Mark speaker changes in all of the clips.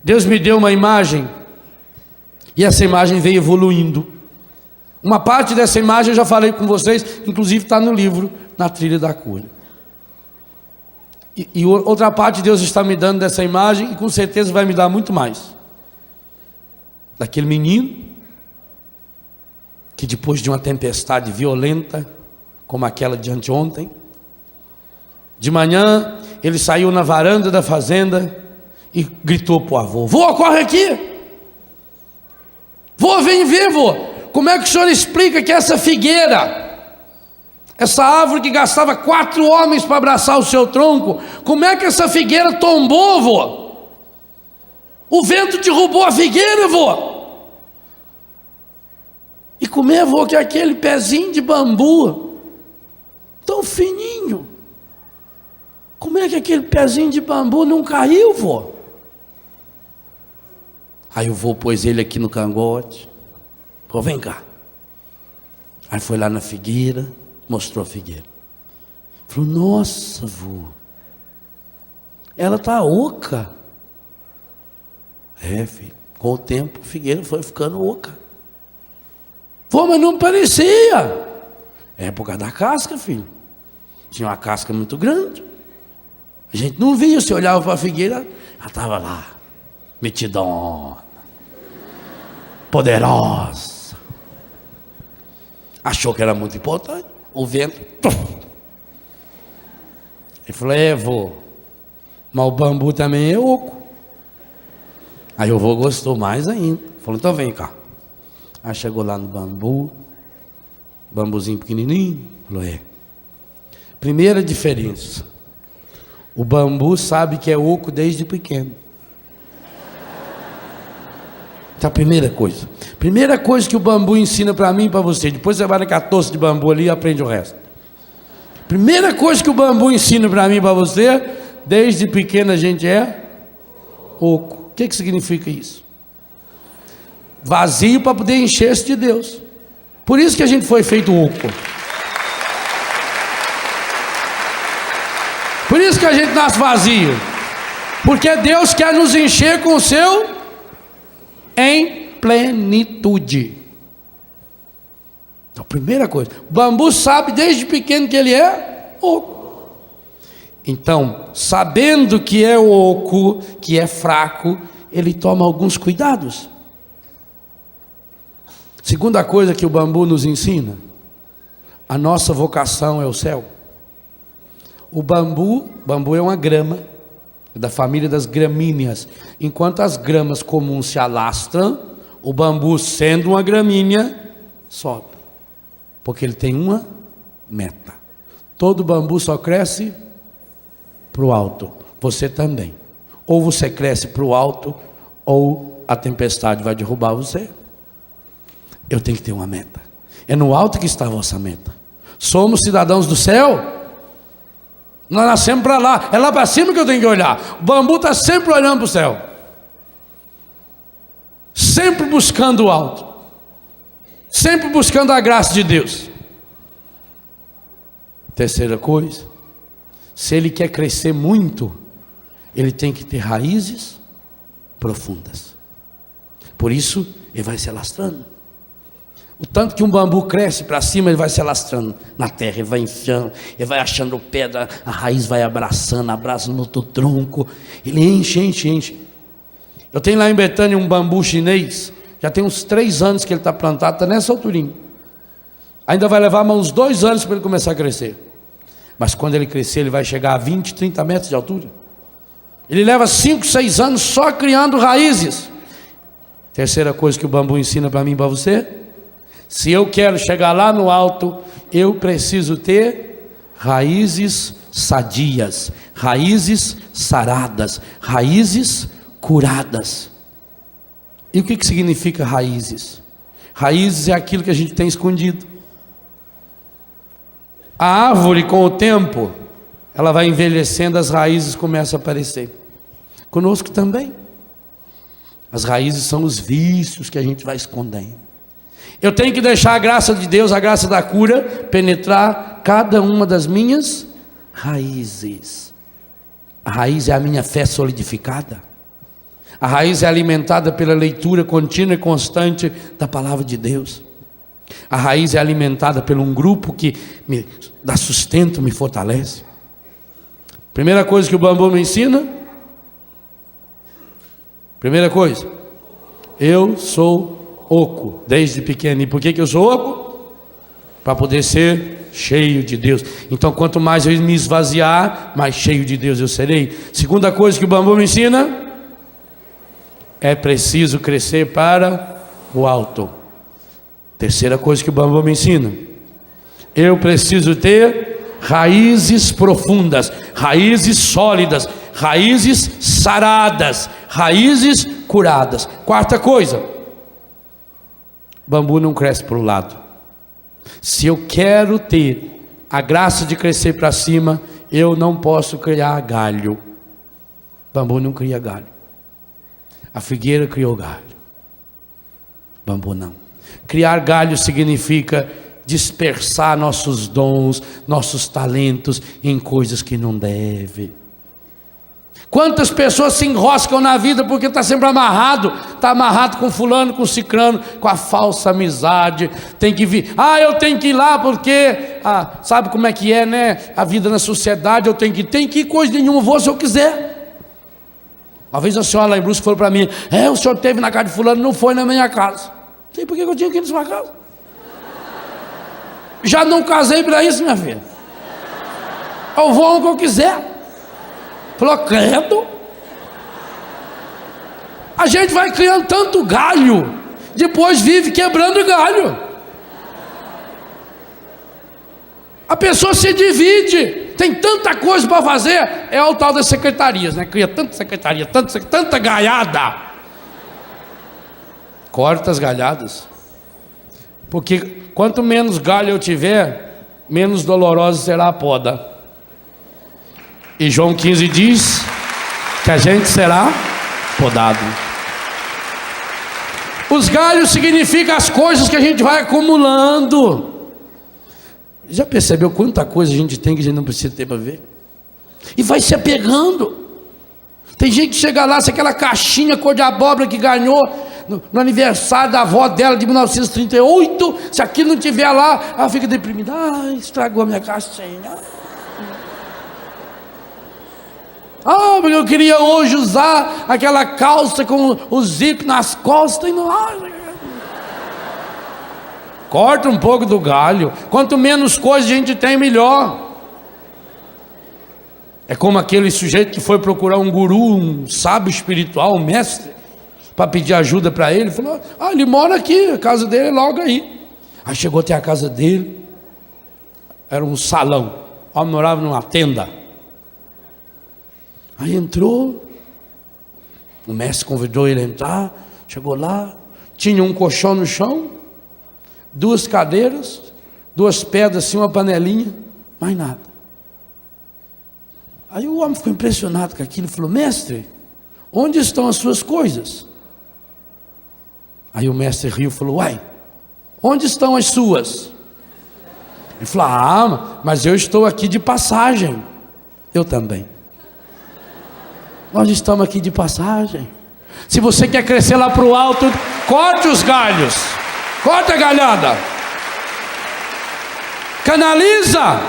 Speaker 1: Deus me deu uma imagem, e essa imagem veio evoluindo. Uma parte dessa imagem eu já falei com vocês, inclusive está no livro, Na Trilha da Cura. E outra parte Deus está me dando dessa imagem, e com certeza vai me dar muito mais. Daquele menino, que depois de uma tempestade violenta, como aquela de anteontem, de manhã ele saiu na varanda da fazenda e gritou para o avô: vô, corre aqui! Vô, vem ver, vô! Como é que o senhor explica que essa figueira, essa árvore que gastava 4 homens para abraçar o seu tronco, como é que essa figueira tombou, vô? O vento derrubou a figueira, vô! E como é, vô, que aquele pezinho de bambu, tão fininho, como é que aquele pezinho de bambu não caiu, vô? Aí o vô pôs ele aqui no cangote. Pô, vem cá. Aí foi lá na figueira, mostrou a figueira. Falou: nossa, vô, ela está oca. É, filho, com o tempo a figueira foi ficando oca. Vô, mas não parecia. É por causa da casca, filho. Tinha uma casca muito grande. A gente não via, se olhava para a figueira, ela estava lá, metidona, poderosa. Achou que era muito importante. O vento, ele falou: é, vô, mas o bambu também é oco. Aí o vô gostou mais ainda. Falou: então vem cá. Aí chegou lá no bambu, bambuzinho pequenininho. Falou: é. Primeira diferença: o bambu sabe que é oco desde pequeno. Então, a primeira coisa que o bambu ensina para mim e para você. Depois você vai na catorce de bambu ali e aprende o resto. Primeira coisa que o bambu ensina para mim e para você: desde pequeno a gente é oco. O que significa isso? Vazio para poder encher-se de Deus. Por isso que a gente foi feito oco. Por isso que a gente nasce vazio. Porque Deus quer nos encher com o seu em plenitude. Então, primeira coisa, o bambu sabe desde pequeno que ele é oco. Então, sabendo que é oco, que é fraco, ele toma alguns cuidados. Segunda coisa que o bambu nos ensina: a nossa vocação é o céu. O bambu é uma grama, da família das gramíneas. Enquanto as gramas comuns se alastram, o bambu, sendo uma gramínea, sobe, porque ele tem uma meta. Todo bambu só cresce para o alto. Você também. Ou você cresce para o alto, ou a tempestade vai derrubar você. Eu tenho que ter uma meta. É no alto que está a vossa meta. Somos cidadãos do céu. Nós nascemos para lá. É lá para cima que eu tenho que olhar. O bambu está sempre olhando para o céu, sempre buscando o alto, sempre buscando a graça de Deus. Terceira coisa: se ele quer crescer muito, ele tem que ter raízes profundas. Por isso ele vai se alastrando. O tanto que um bambu cresce para cima, ele vai se alastrando na terra, ele vai enfiando, ele vai achando pedra, a raiz vai abraçando, abraça no outro tronco, ele enche. Eu tenho lá em Betânia um bambu chinês, já tem uns 3 anos que ele está plantado, está nessa alturinha. Ainda vai levar mais uns 2 anos para ele começar a crescer. Mas quando ele crescer, ele vai chegar a 20, 30 metros de altura. Ele leva 5, 6 anos só criando raízes. Terceira coisa que o bambu ensina para mim e para você: se eu quero chegar lá no alto, eu preciso ter raízes sadias, raízes saradas, raízes curadas. E o que significa raízes? Raízes é aquilo que a gente tem escondido. A árvore, com o tempo, ela vai envelhecendo, as raízes começam a aparecer. Conosco também. As raízes são os vícios que a gente vai escondendo. Eu tenho que deixar a graça de Deus, a graça da cura, penetrar cada uma das minhas raízes. A raiz é a minha fé solidificada. A raiz é alimentada pela leitura contínua e constante da palavra de Deus. A raiz é alimentada por um grupo que me dá sustento, me fortalece. Primeira coisa que o bambu me ensina. Primeira coisa, eu sou oco desde pequeno. E por que eu sou oco? Para poder ser cheio de Deus. Então quanto mais eu me esvaziar, mais cheio de Deus eu serei. Segunda coisa que o bambu me ensina, é preciso crescer para o alto. Terceira coisa que o bambu me ensina, eu preciso ter raízes profundas, raízes sólidas, raízes saradas, raízes curadas. Quarta coisa, bambu não cresce para o lado. Se eu quero ter a graça de crescer para cima, eu não posso criar galho. Bambu não cria galho. A figueira criou galho, bambu não. Criar galho significa dispersar nossos dons, nossos talentos em coisas que não deve. Quantas pessoas se enroscam na vida porque está sempre amarrado, está amarrado com fulano, com cicrano, com a falsa amizade, tem que vir, eu tenho que ir lá porque, sabe como é que é, né, a vida na sociedade, eu tenho que ir, coisa nenhuma, vou se eu quiser. Uma vez a senhora lá em Brusque falou para mim, o senhor esteve na casa de fulano, não foi na minha casa. Não sei por que eu tinha que ir na sua casa. Já não casei para isso, minha filha. Eu vou onde eu quiser. Falou, credo. A gente vai criando tanto galho, depois vive quebrando galho. A pessoa se divide, tem tanta coisa para fazer, é o tal das secretarias, né? Cria tanta secretaria, tanta galhada. Corta as galhadas, porque quanto menos galho eu tiver, menos dolorosa será a poda. E João 15 diz que a gente será podado. Os galhos significam as coisas que a gente vai acumulando. Já percebeu quanta coisa a gente tem que a gente não precisa ter para ver? E vai se apegando. Tem gente que chega lá, se aquela caixinha cor de abóbora que ganhou no aniversário da avó dela de 1938, se aquilo não tiver lá, ela fica deprimida. Estragou a minha caixinha. Porque eu queria hoje usar aquela calça com o zip nas costas e não. Corta um pouco do galho. Quanto menos coisa a gente tem, melhor. É como aquele sujeito que foi procurar um guru, um sábio espiritual, um mestre, para pedir ajuda para ele. Falou, ele mora aqui, a casa dele é logo aí. Aí chegou até a casa dele, era um salão, o homem morava numa tenda. Aí entrou, o mestre convidou ele a entrar, chegou lá, tinha um colchão no chão, 2 cadeiras, 2 pedras assim, uma panelinha, mais nada. Aí o homem ficou impressionado com aquilo e falou, mestre, onde estão as suas coisas? Aí o mestre riu e falou, onde estão as suas? Ele falou, mas eu estou aqui de passagem. Eu também. Nós estamos aqui de passagem. Se você quer crescer lá para o alto, corte os galhos, corta a galhada, canaliza.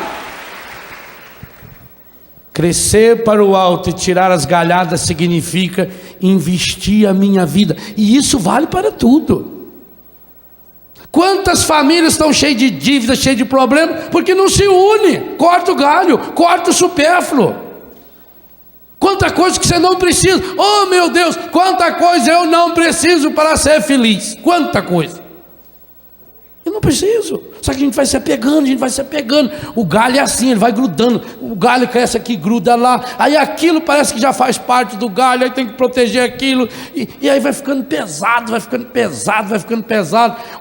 Speaker 1: Crescer para o alto e tirar as galhadas significa investir a minha vida, e isso vale para tudo. Quantas famílias estão cheias de dívidas, cheias de problemas, porque não se une? Corta o galho, corta o supérfluo. Quanta coisa que você não precisa. Oh meu Deus, quanta coisa eu não preciso para ser feliz. Quanta coisa. Eu não preciso. Só que a gente vai se apegando, O galho é assim, ele vai grudando. O galho cresce aqui, gruda lá. Aí aquilo parece que já faz parte do galho. Aí tem que proteger aquilo. E aí vai ficando pesado,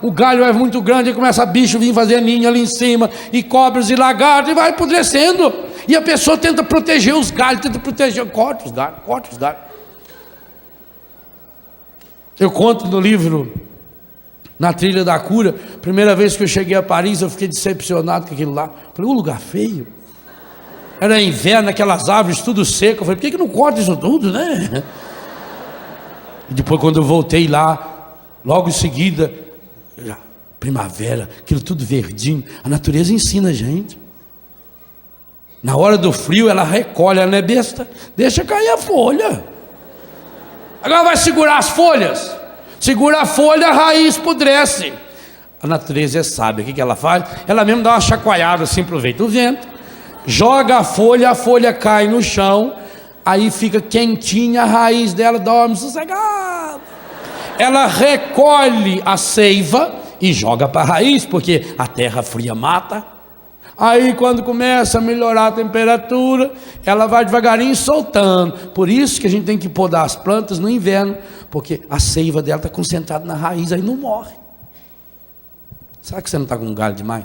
Speaker 1: O galho é muito grande, aí começa bicho vir fazer ninho ali em cima. E cobras e lagartos, e vai apodrecendo. E a pessoa tenta proteger os galhos, corta os galhos. Eu conto no livro Na Trilha da Cura, primeira vez que eu cheguei a Paris, eu fiquei decepcionado com aquilo lá. Falei, um lugar feio. Era inverno, aquelas árvores tudo seco. Eu falei, por que não corta isso tudo, né? E depois, quando eu voltei lá, logo em seguida, primavera, aquilo tudo verdinho. A natureza ensina a gente. Na hora do frio, ela recolhe, ela não é besta, deixa cair a folha. Agora vai segurar as folhas. Segura a folha, a raiz apodrece. A natureza é sábia. O que ela faz? Ela mesmo dá uma chacoalhada assim, aproveita o vento, joga a folha cai no chão, aí fica quentinha, a raiz dela dorme sossegada. Ela recolhe a seiva e joga para a raiz, porque a terra fria mata. Aí quando começa a melhorar a temperatura, ela vai devagarinho soltando. Por isso que a gente tem que podar as plantas no inverno, porque a seiva dela está concentrada na raiz, aí não morre. Será que você não está com um galho demais?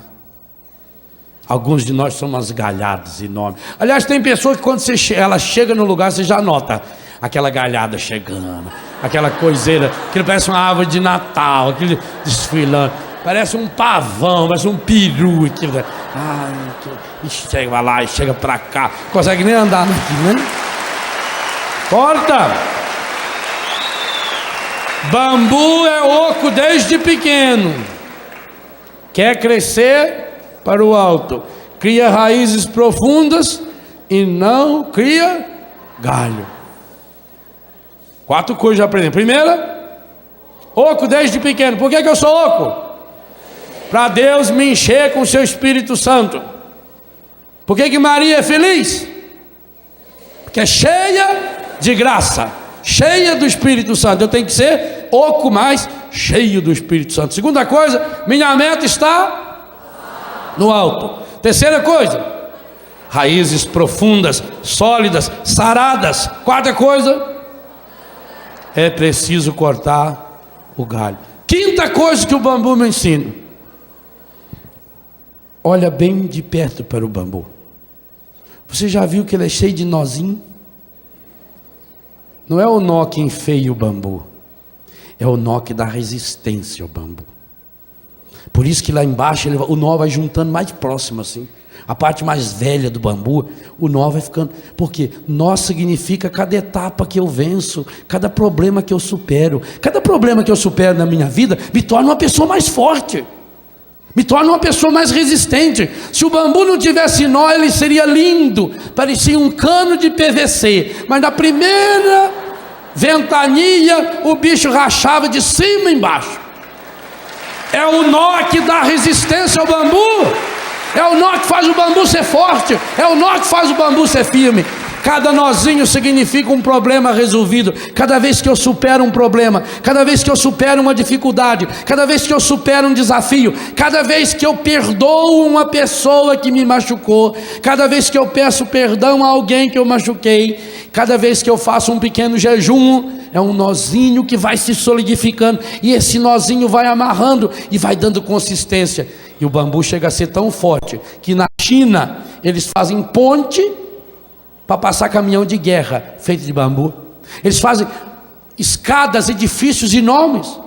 Speaker 1: Alguns de nós somos umas galhadas enormes. Aliás, tem pessoas que quando ela chega no lugar, você já nota aquela galhada chegando, aquela coiseira, que parece uma árvore de Natal, aquele desfilando. Parece um pavão, parece um peru. E chega lá e chega pra cá. Consegue nem andar aqui, né? Corta! Bambu é oco desde pequeno. Quer crescer para o alto. Cria raízes profundas e não cria galho. 4 coisas já aprendemos. Primeira, oco desde pequeno. Por que eu sou oco? Para Deus me encher com o seu Espírito Santo. Por que Maria é feliz? Porque é cheia de graça, cheia do Espírito Santo. Eu tenho que ser oco, mais cheio do Espírito Santo. Segunda coisa, minha meta está no alto. Terceira coisa, raízes profundas, sólidas, saradas. Quarta coisa, é preciso cortar o galho. Quinta coisa que o bambu me ensina: olha bem de perto para o bambu. Você já viu que ele é cheio de nozinho? Não é o nó que enfeia o bambu, é o nó que dá resistência ao bambu. Por isso que lá embaixo o nó vai juntando mais próximo assim. A parte mais velha do bambu, o nó vai ficando. Porque nó significa cada etapa que eu venço, cada problema que eu supero. Cada problema que eu supero na minha vida me torna uma pessoa mais forte, me torna uma pessoa mais resistente. Se o bambu não tivesse nó, ele seria lindo, parecia um cano de PVC, mas na primeira ventania o bicho rachava de cima e embaixo. É o nó que dá resistência ao bambu, é o nó que faz o bambu ser forte, é o nó que faz o bambu ser firme. Cada nozinho significa um problema resolvido. Cada vez que eu supero um problema, cada vez que eu supero uma dificuldade, cada vez que eu supero um desafio, cada vez que eu perdoo uma pessoa que me machucou, cada vez que eu peço perdão a alguém que eu machuquei, cada vez que eu faço um pequeno jejum, é um nozinho que vai se solidificando, e esse nozinho vai amarrando e vai dando consistência. E o bambu chega a ser tão forte que na China eles fazem ponte para passar caminhão de guerra feito de bambu. Eles fazem escadas, edifícios enormes.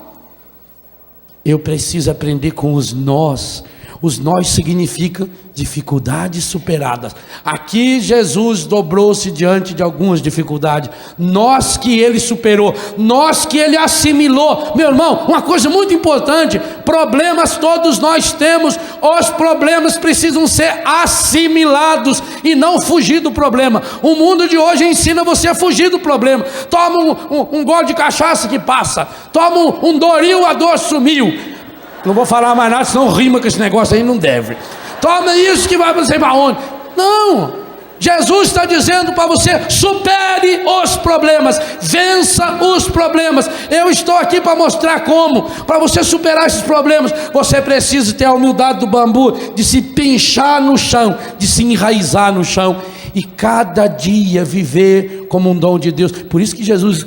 Speaker 1: Eu preciso aprender com os nós. Os nós significam dificuldades superadas. Aqui Jesus dobrou-se diante de algumas dificuldades. Nós que ele superou, nós que ele assimilou. Meu irmão, uma coisa muito importante: problemas todos nós temos. Os problemas precisam ser assimilados e não fugir do problema. O mundo de hoje ensina você a fugir do problema. Toma um gole de cachaça que passa. Toma um Doril, a dor sumiu. Não vou falar mais nada, senão rima com esse negócio aí, não deve. Toma isso que vai para você para onde? Não, Jesus está dizendo para você: supere os problemas, vença os problemas. Eu estou aqui para mostrar como. Para você superar esses problemas, você precisa ter a humildade do bambu, de se pinchar no chão, de se enraizar no chão, e cada dia viver como um dom de Deus. Por isso que Jesus,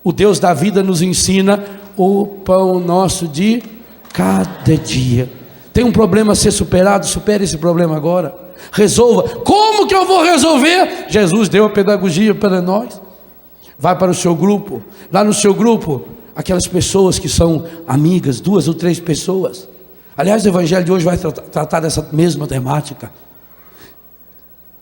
Speaker 1: o Deus da vida, nos ensina: o pão nosso de cada dia. Tem um problema a ser superado, supere esse problema agora, resolva. Como que eu vou resolver? Jesus deu a pedagogia para nós. Vai para o seu grupo, lá no seu grupo, aquelas pessoas que são amigas, 2 ou 3 pessoas. Aliás, o evangelho de hoje vai tratar dessa mesma temática.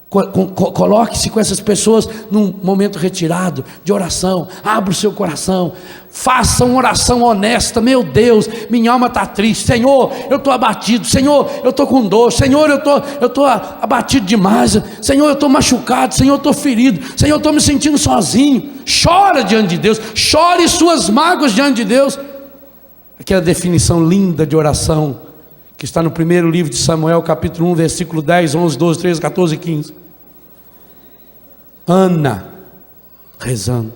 Speaker 1: Coloque-se com essas pessoas num momento retirado de oração. Abra o seu coração, faça uma oração honesta. Meu Deus, minha alma está triste. Senhor, eu estou abatido. Senhor, eu estou com dor. Senhor, eu estou abatido demais. Senhor, eu estou machucado. Senhor, eu estou ferido. Senhor, eu estou me sentindo sozinho. Chora diante de Deus, chore suas mágoas diante de Deus. Aquela definição linda de oração que está no primeiro livro de Samuel, capítulo 1, versículo 10, 11, 12, 13, 14 e 15. Ana rezando.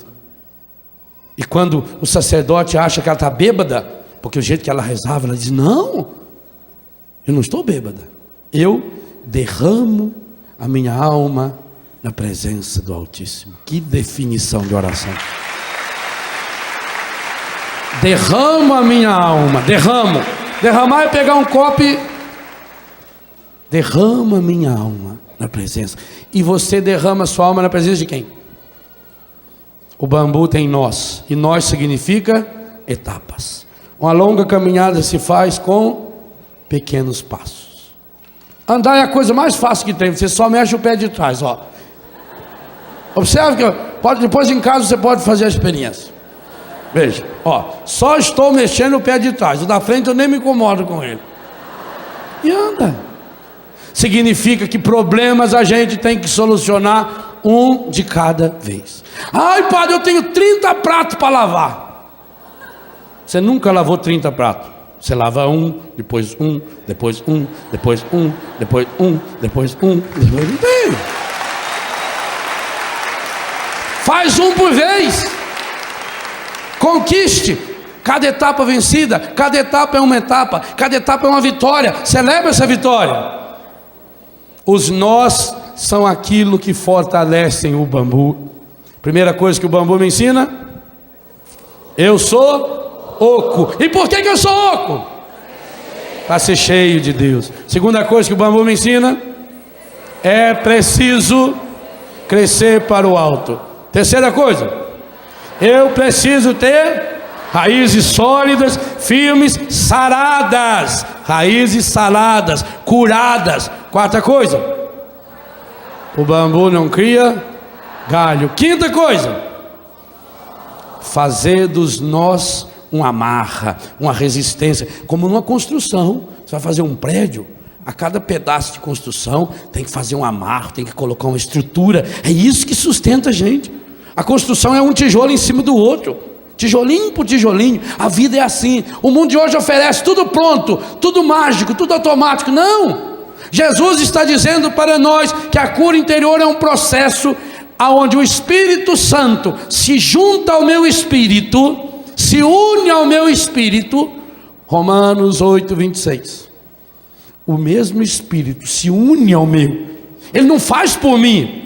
Speaker 1: E quando o sacerdote acha que ela está bêbada, porque o jeito que ela rezava, ela diz: não, eu não estou bêbada. Eu derramo a minha alma na presença do Altíssimo. Que definição de oração. Derramo a minha alma, derramo. Derramar é pegar um copo e derrama a minha alma na presença. E você derrama a sua alma na presença de quem? O bambu tem nós. E nós significa etapas. Uma longa caminhada se faz com pequenos passos. Andar é a coisa mais fácil que tem. Você só mexe o pé de trás, ó. Observe que depois em casa você pode fazer a experiência. Veja, ó, só estou mexendo o pé de trás. O da frente eu nem me incomodo com ele. E anda. Significa que problemas a gente tem que solucionar um de cada vez. Ai, padre, eu tenho 30 pratos para lavar. Você nunca lavou 30 pratos. Você lava um, depois um, depois um, depois um, depois um, depois um, depois um. Faz um por vez. Conquiste cada etapa vencida. Cada etapa é uma etapa, cada etapa é uma vitória. Celebre essa vitória. Os nós são aquilo que fortalecem o bambu. Primeira coisa que o bambu me ensina: eu sou oco. E por que eu sou oco? Para ser cheio de Deus. Segunda coisa que o bambu me ensina: é preciso crescer para o alto. Terceira coisa: eu preciso ter raízes sólidas, firmes, saradas. Raízes saradas, curadas. Quarta coisa: o bambu não cria galho. Quinta coisa: fazer dos nós uma amarra, uma resistência. Como numa construção, você vai fazer um prédio, a cada pedaço de construção tem que fazer um amarro, tem que colocar uma estrutura. É isso que sustenta a gente. A construção é um tijolo em cima do outro, tijolinho por tijolinho. A vida é assim. O mundo de hoje oferece tudo pronto, tudo mágico, tudo automático. Não! Jesus está dizendo para nós que a cura interior é um processo onde o Espírito Santo se junta ao meu espírito, se une ao meu espírito. Romanos 8, 26. O mesmo Espírito se une ao meu. Ele não faz por mim.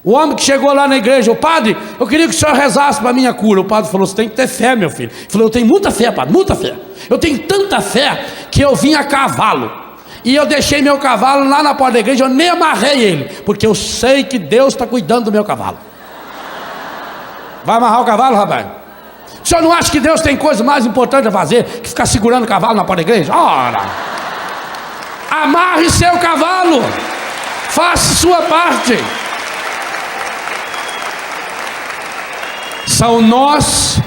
Speaker 1: O homem que chegou lá na igreja: o padre, eu queria que o senhor rezasse para a minha cura. O padre falou: você tem que ter fé, meu filho. Ele falou: eu tenho muita fé, padre, muita fé. Eu tenho tanta fé que eu vim a cavalo. E eu deixei meu cavalo lá na porta da igreja, eu nem amarrei ele, porque eu sei que Deus está cuidando do meu cavalo. Vai amarrar o cavalo, rapaz? O senhor não acha que Deus tem coisa mais importante a fazer que ficar segurando o cavalo na porta da igreja? Ora! Amarre seu cavalo. Faça sua parte. São nós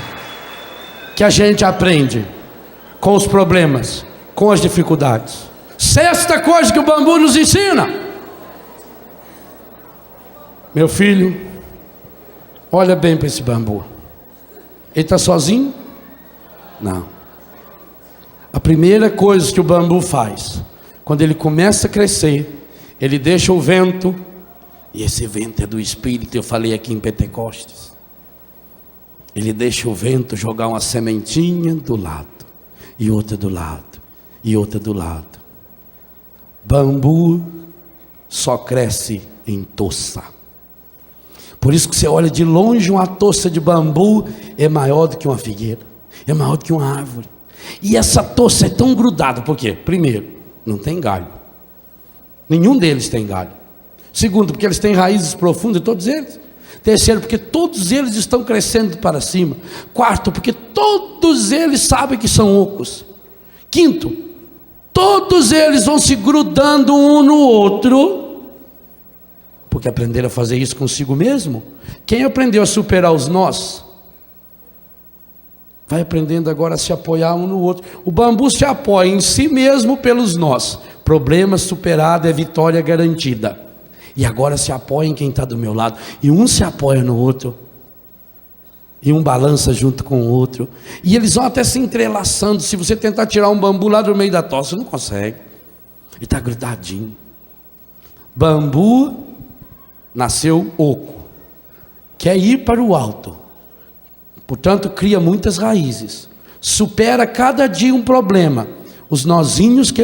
Speaker 1: que a gente aprende com os problemas, com as dificuldades. Sexta coisa que o bambu nos ensina: meu filho, olha bem para esse bambu. Ele está sozinho? Não. A primeira coisa que o bambu faz, quando ele começa a crescer, ele deixa o vento, e esse vento é do Espírito. Eu falei aqui em Pentecostes. Ele deixa o vento jogar uma sementinha do lado, e outra do lado, e outra do lado. Bambu só cresce em toça. Por isso que você olha de longe, uma toça de bambu é maior do que uma figueira, é maior do que uma árvore. E essa toça é tão grudada, por quê? Primeiro, não tem galho. Nenhum deles tem galho. Segundo, porque eles têm raízes profundas, todos eles. Terceiro, porque todos eles estão crescendo para cima. Quarto, porque todos eles sabem que são ocos. Quinto, todos eles vão se grudando um no outro porque aprenderam a fazer isso consigo mesmo. Quem aprendeu a superar os nós, vai aprendendo agora a se apoiar um no outro. O bambu se apoia em si mesmo pelos nós. Problema superado é vitória garantida. E agora se apoia em quem está do meu lado. E um se apoia no outro. E um balança junto com o outro. E eles vão até se entrelaçando. Se você tentar tirar um bambu lá do meio da tosse, você não consegue. Ele está grudadinho. Bambu nasceu oco. Quer ir para o alto. Portanto, cria muitas raízes. Supera cada dia um problema. Os nozinhos que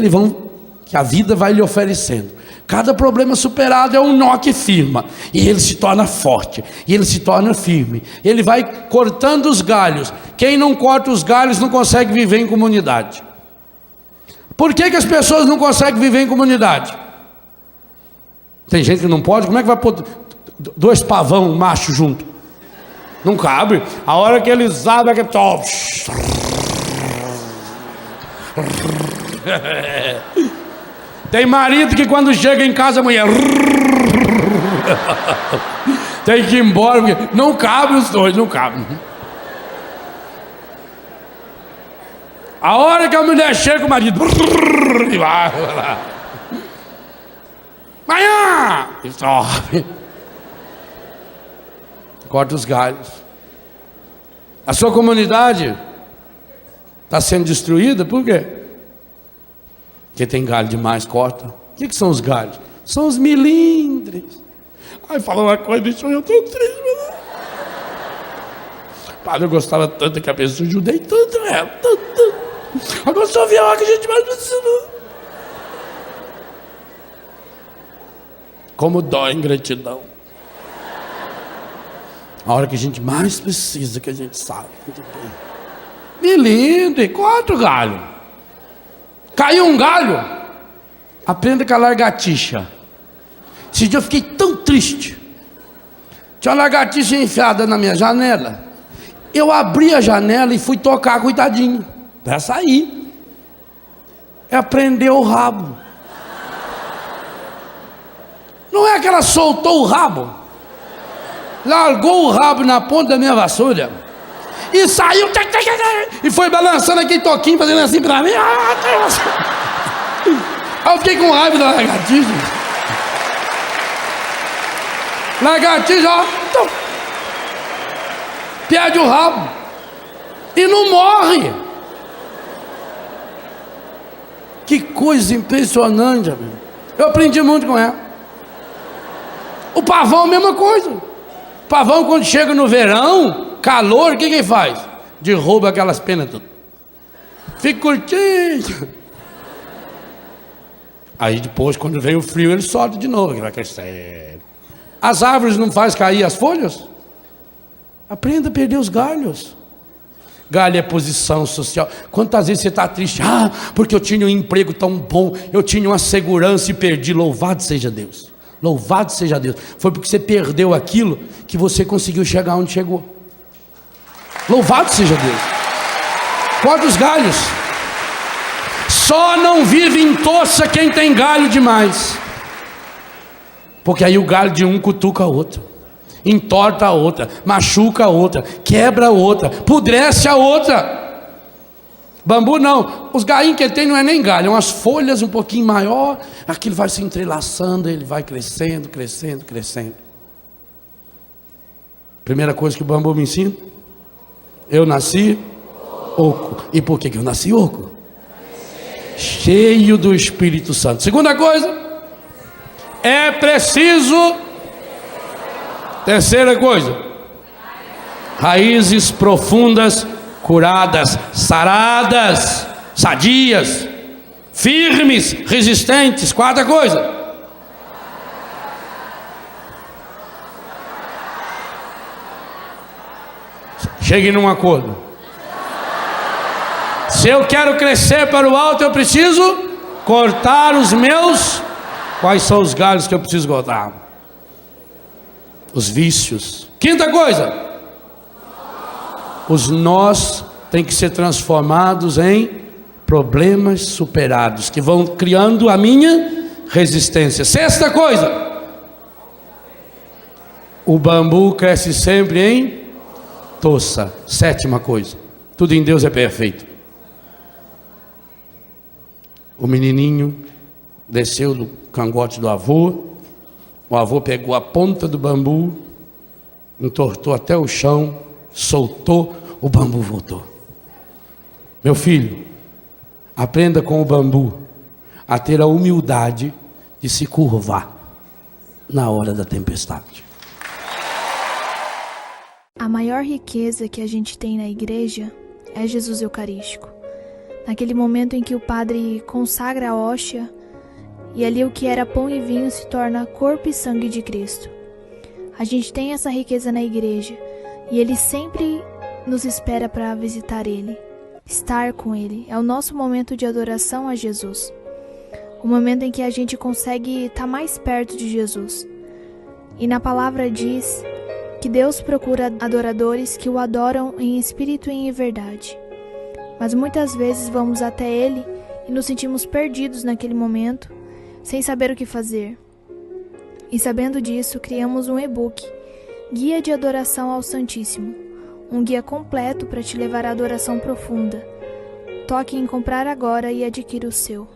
Speaker 1: a vida vai lhe oferecendo. Cada problema superado é um nó que firma. E ele se torna forte. E ele se torna firme. Ele vai cortando os galhos. Quem não corta os galhos não consegue viver em comunidade. Por que as pessoas não conseguem viver em comunidade? Tem gente que não pode. Como é que vai pôr 2 pavão macho junto? Não cabe. A hora que eles abrem é que tem marido que quando chega em casa a mulher tem que ir embora, porque não cabe os dois, não cabe. A hora que a mulher chega, o marido e vai lá. Manhã! E sobe. Corta os galhos. A sua comunidade está sendo destruída, por quê? Porque tem galho demais, corta. O que são os galhos? São os milindres. Ai, fala uma coisa, deixa eu tão triste. Padre, eu gostava tanto que a pessoa, ajudei tanto ela, tanto. Agora só vi a hora que a gente mais precisa. Como dói a ingratidão. A hora que a gente mais precisa, que a gente sabe. Milindre, corta o galho. Caiu um galho, aprenda com a lagartixa. Esse dia eu fiquei tão triste. Tinha uma lagartixa enfiada na minha janela. Eu abri a janela e fui tocar, coitadinho, para sair. É prender o rabo. Não é que ela soltou o rabo, largou o rabo na ponta da minha vassoura e saiu e foi balançando aquele toquinho, fazendo assim pra mim. Aí eu fiquei com raiva da lagartixa. Lagartixa, ó, perde o rabo e não morre. Que coisa impressionante, amigo. Eu aprendi muito com ela. O pavão, a mesma coisa. O pavão, quando chega no verão, calor, o que faz? Derruba aquelas penas tudo. Fica curtindo. Aí depois, quando vem o frio, ele solta de novo. Vai crescer. As árvores não fazem cair as folhas? Aprenda a perder os galhos. Galho é posição social. Quantas vezes você está triste? Ah, porque eu tinha um emprego tão bom, eu tinha uma segurança e perdi. Louvado seja Deus. Louvado seja Deus. Foi porque você perdeu aquilo que você conseguiu chegar onde chegou. Louvado seja Deus. Corta os galhos. Só não vive em toça quem tem galho demais. Porque aí o galho de um cutuca a outro, entorta a outra, machuca a outra, quebra a outra, pudrece a outra. Bambu não, os galhinhos que ele tem não é nem galho, é umas folhas um pouquinho maior, aquilo vai se entrelaçando, ele vai crescendo, crescendo, crescendo. Primeira coisa que o bambu me ensina: eu nasci oco. E por que eu nasci oco? Cheio do Espírito Santo. Segunda coisa, é preciso. Terceira coisa, raízes profundas, curadas, saradas, sadias, firmes, resistentes. Quarta coisa, chegue num acordo. Se eu quero crescer para o alto, eu preciso cortar os meus. Quais são os galhos que eu preciso cortar? Os vícios. Quinta coisa, os nós têm que ser transformados em problemas superados, que vão criando a minha resistência. Sexta coisa, O bambu cresce sempre em toça. Sétima coisa, tudo em Deus é perfeito. O menininho desceu do cangote do avô, o avô pegou a ponta do bambu, entortou até o chão, soltou, o bambu voltou. Meu filho, aprenda com o bambu a ter a humildade de se curvar na hora da tempestade.
Speaker 2: A maior riqueza que a gente tem na igreja é Jesus Eucarístico. Naquele momento em que o padre consagra a hóstia e ali o que era pão e vinho se torna corpo e sangue de Cristo. A gente tem essa riqueza na igreja e Ele sempre nos espera para visitar Ele, estar com Ele. É o nosso momento de adoração a Jesus. O momento em que a gente consegue estar mais perto de Jesus. E na palavra diz que Deus procura adoradores que o adoram em espírito e em verdade. Mas muitas vezes vamos até Ele e nos sentimos perdidos naquele momento, sem saber o que fazer. E sabendo disso, criamos um e-book, Guia de Adoração ao Santíssimo, um guia completo para te levar à adoração profunda. Toque em comprar agora e adquira o seu.